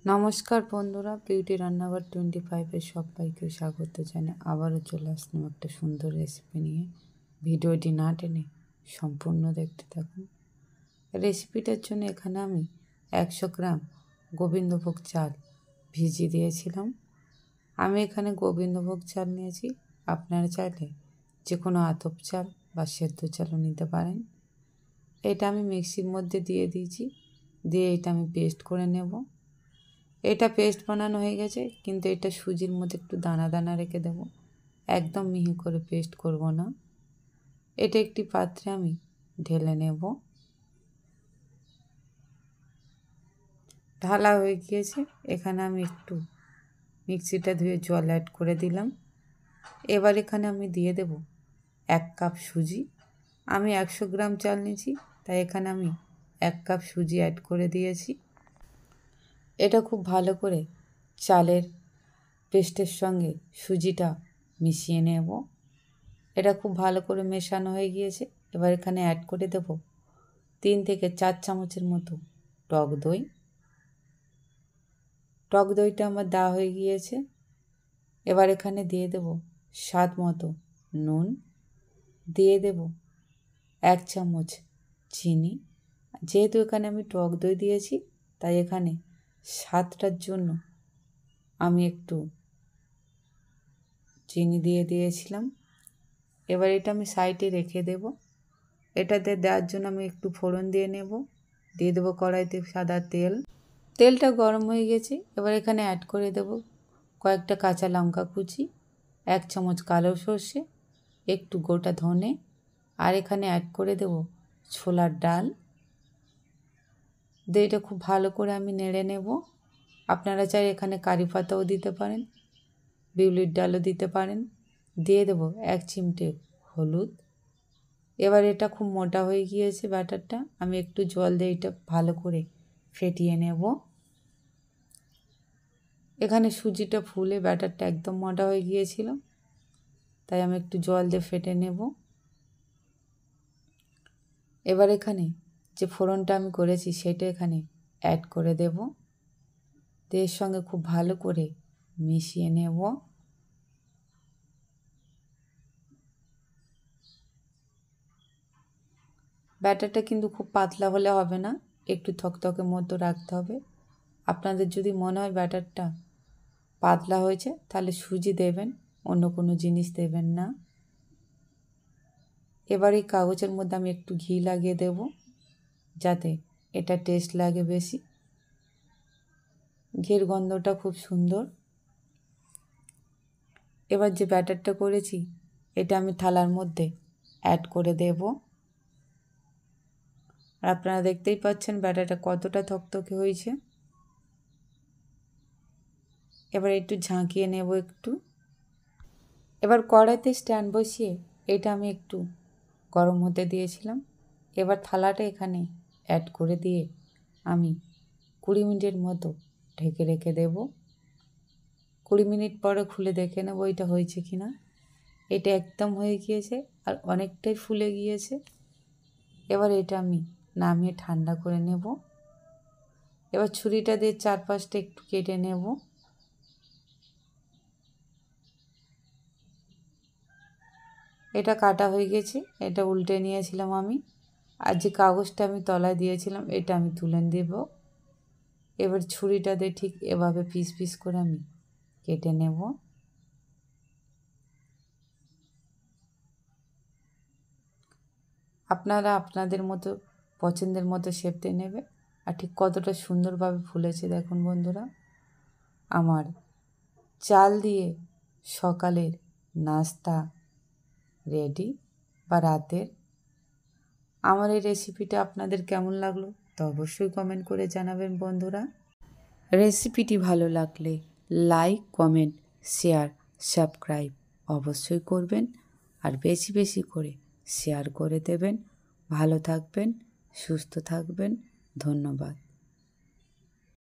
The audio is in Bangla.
নমস্কার বন্ধুরা, বিউটি রান্নাঘর 25-এর সবাইকে স্বাগত জানাই। আবারও চলে আসলাম একটা সুন্দর রেসিপি নিয়ে। ভিডিওটি না টেনে সম্পূর্ণ দেখতে থাকুন। রেসিপিটার জন্য এখানে আমি 100 গ্রাম গোবিন্দভোগ চাল ভিজিয়ে দিয়েছিলাম। আমি এখানে গোবিন্দভোগ চাল নিয়েছি, আপনারা চাইলে যে কোনো আতপ চাল বা সেদ্ধ চালও নিতে পারেন। এটা আমি মিক্সির মধ্যে দিয়ে দিয়েছি, দিয়ে এটা আমি পেস্ট করে নেব। এটা পেস্ট বানানো হয়ে গেছে, কিন্তু এটা সুজির মধ্যে একটু দানা দানা রেখে দেব, একদম মিহি করে পেস্ট করব না। এটা একটি পাত্রে আমি ঢেলে নেব। ঢালা হয়ে গিয়েছে, এখানে আমি একটু মিক্সিটা ধুয়ে জল অ্যাড করে দিলাম। এবার এখানে আমি দিয়ে দেব 1 কাপ সুজি। আমি 100 গ্রাম চাল নিয়েছি, তাই এখানে আমি 1 কাপ সুজি অ্যাড করে দিয়েছি। এটা খুব ভালো করে চালের পেস্টের সঙ্গে সুজিটা মিশিয়ে নেব। এটা খুব ভালো করে মেশানো হয়ে গিয়েছে। এবার এখানে অ্যাড করে দেব 3 থেকে 4 চামচের মতো টক দই। টক দইটা আমার দেওয়া হয়ে গিয়েছে। এবার এখানে দিয়ে দেব স্বাদ মতো নুন, দিয়ে দেব 1 চামচ চিনি। যেহেতু এখানে আমি টক দই দিয়েছি, তাই এখানে স্বাদটার জন্য আমি একটু চিনি দিয়ে দিয়েছিলাম। এবার এটা আমি সাইডে রেখে দেব। এটাতে দেওয়ার জন্য আমি একটু ফোড়ন দিয়ে নেব। দিয়ে দেবো কড়াইতে সাদা তেল। তেলটা গরম হয়ে গেছে, এবার এখানে অ্যাড করে দেব কয়েকটা কাঁচা লঙ্কা কুচি, 1 চামচ কালো সর্ষে, একটু গোটা ধনে, আর এখানে অ্যাড করে দেব ছোলার ডাল। দিয়ে এটা খুব ভালো করে আমি নেড়ে নেব। আপনারা চাই এখানে কারি পাতাও দিতে পারেন, বিউলির ডালও দিতে পারেন। দিয়ে দেব 1 চিমটে হলুদ। এবার এটা খুব মোটা হয়ে গিয়েছে ব্যাটারটা, আমি একটু জল দিয়ে এটা ভালো করে ফেটিয়ে নেব। এখানে সুজিটা ফুলে ব্যাটারটা একদম মোটা হয়ে গিয়েছিল, তাই আমি একটু জল দিয়ে ফেটে নেব। এবার এখানে যে ফোড়নটা আমি করেছি সেটা এখানে অ্যাড করে দেব। এর সঙ্গে খুব ভালো করে মিশিয়ে নেব। ব্যাটারটা কিন্তু খুব পাতলা হলে হবে না, একটু থকথকে মতো রাখতে হবে। আপনাদের যদি মনে হয় ব্যাটারটা পাতলা হয়েছে, তাহলে সুজি দেবেন, অন্য কোনো জিনিস দেবেন না। এবার এই কাগজের মধ্যে আমি একটু ঘি লাগিয়ে দেব, যাতে এটা টেস্ট লাগে বেশি। ঘির গন্ধটা খুব সুন্দর। এবার যে ব্যাটারটা করেছি এটা আমি থালার মধ্যে অ্যাড করে দেব। আর আপনারা দেখতেই পাচ্ছেন ব্যাটারটা কতটা থকথকে হয়েছে। এবার একটু ঝাঁকিয়ে নেব একটু। এবার কড়াইতে স্ট্যান্ড বসিয়ে এটা আমি একটু গরম হতে দিয়েছিলাম। এবার থালাটা এখানে অ্যাড করে দিয়ে আমি 20 মিনিটের মতো ঢেকে রেখে দেব। 20 মিনিট পরে খুলে দেখে নেব এটা হয়েছে কি না। এটা একদম হয়ে গিয়েছে আর অনেকটাই ফুলে গিয়েছে। এবার এটা আমি নামিয়ে ঠান্ডা করে নেব। এবার ছুরিটা দিয়ে চারপাশটা একটু কেটে নেব। এটা কাটা হয়ে গেছে, এটা উল্টে নিয়েছিলাম আমি। আর যে কাগজটা আমি তলায় দিয়েছিলাম এটা আমি তুলে দেব। এবার ছুরিটা দিয়ে ঠিক এভাবে পিস পিস করে আমি কেটে নেব। আপনারা আপনাদের মতো পছন্দের মতো শেপতে নেবে। আর ঠিক কতটা সুন্দরভাবে ফুলেছে দেখুন বন্ধুরা। আমার চাল দিয়ে সকালের নাস্তা রেডি বা রাতের। আমার এই রেসিপিটা আপনাদের কেমন লাগলো তা অবশ্যই কমেন্ট করে জানাবেন বন্ধুরা। রেসিপিটি ভালো লাগলে লাইক, কমেন্ট, শেয়ার, সাবস্ক্রাইব অবশ্যই করবেন। আর বেশি বেশি করে শেয়ার করে দেবেন। ভালো থাকবেন, সুস্থ থাকবেন। ধন্যবাদ।